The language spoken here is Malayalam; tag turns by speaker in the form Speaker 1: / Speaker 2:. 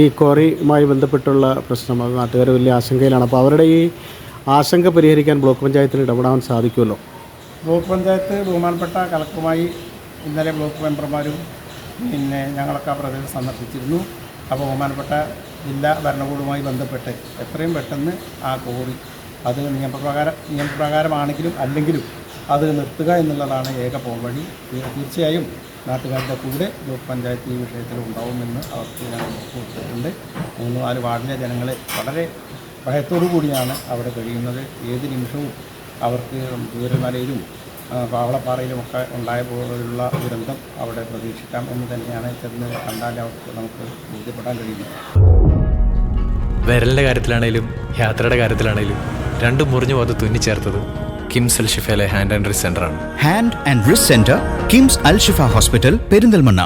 Speaker 1: ഈ ക്വാറിയുമായി ബന്ധപ്പെട്ടുള്ള പ്രശ്നം അത് നാട്ടുകാർ വലിയ ആശങ്കയിലാണ്. അപ്പോൾ അവരുടെ ഈ ആശങ്ക പരിഹരിക്കാൻ ബ്ലോക്ക് പഞ്ചായത്തിന് ഇടപെടാൻ സാധിക്കുമല്ലോ?
Speaker 2: ബ്ലോക്ക് പഞ്ചായത്ത് ബഹുമാനപ്പെട്ട കളക്ടറുമായി ഇന്നലെ ബ്ലോക്ക് മെമ്പർമാരും ഞങ്ങളൊക്കെ ആ പ്രദേശം സന്ദർശിച്ചിരുന്നു. അപ്പോൾ ബഹുമാനപ്പെട്ട ജില്ലാ ഭരണകൂടവുമായി ബന്ധപ്പെട്ട് എത്രയും പെട്ടെന്ന് ആ കോറി അത് നിയമപ്രകാരമാണെങ്കിലും അല്ലെങ്കിലും അത് നിർത്തുക എന്നുള്ളതാണ് ഏക പോംവഴി. തീർച്ചയായും നാട്ടുകാരുടെ കൂടെ ബ്ലോക്ക് പഞ്ചായത്ത് ഈ വിഷയത്തിൽ ഉണ്ടാവുമെന്ന് അവർക്ക് ഞങ്ങൾ കൊടുത്തിട്ടുണ്ട്. 3-4 വാർഡിലെ ജനങ്ങൾ വളരെ ഭയത്തോടു കൂടിയാണ് അവിടെ കഴിയുന്നത്. ഏത് നിമിഷവും അവർക്ക് ചൂരൽമലയിലും പാവളപ്പാറയിലുമൊക്കെ ഉണ്ടായ പോലുള്ള ദുരന്തം അവിടെ പ്രതീക്ഷിക്കാം എന്ന് തന്നെയാണ് ചെന്ന് കണ്ടാൽ അവർക്ക് നമുക്ക് ബോധ്യപ്പെടാൻ കഴിയുന്നത്.
Speaker 3: വിരലിൻ്റെ കാര്യത്തിലാണേലും യാത്രയുടെ കാര്യത്തിലാണേലും രണ്ടും മുറിഞ്ഞു പോകാതെ തുന്നിച്ചേർത്തത് കിംസ് അൽ ഷിഫയിലെ ഹാൻഡ് ആൻഡ് റിസ്റ്റ് സെൻ്ററാണ്.
Speaker 4: Hand and wrist centre, KIMS Al Shifa hospital, Perinthalmanna.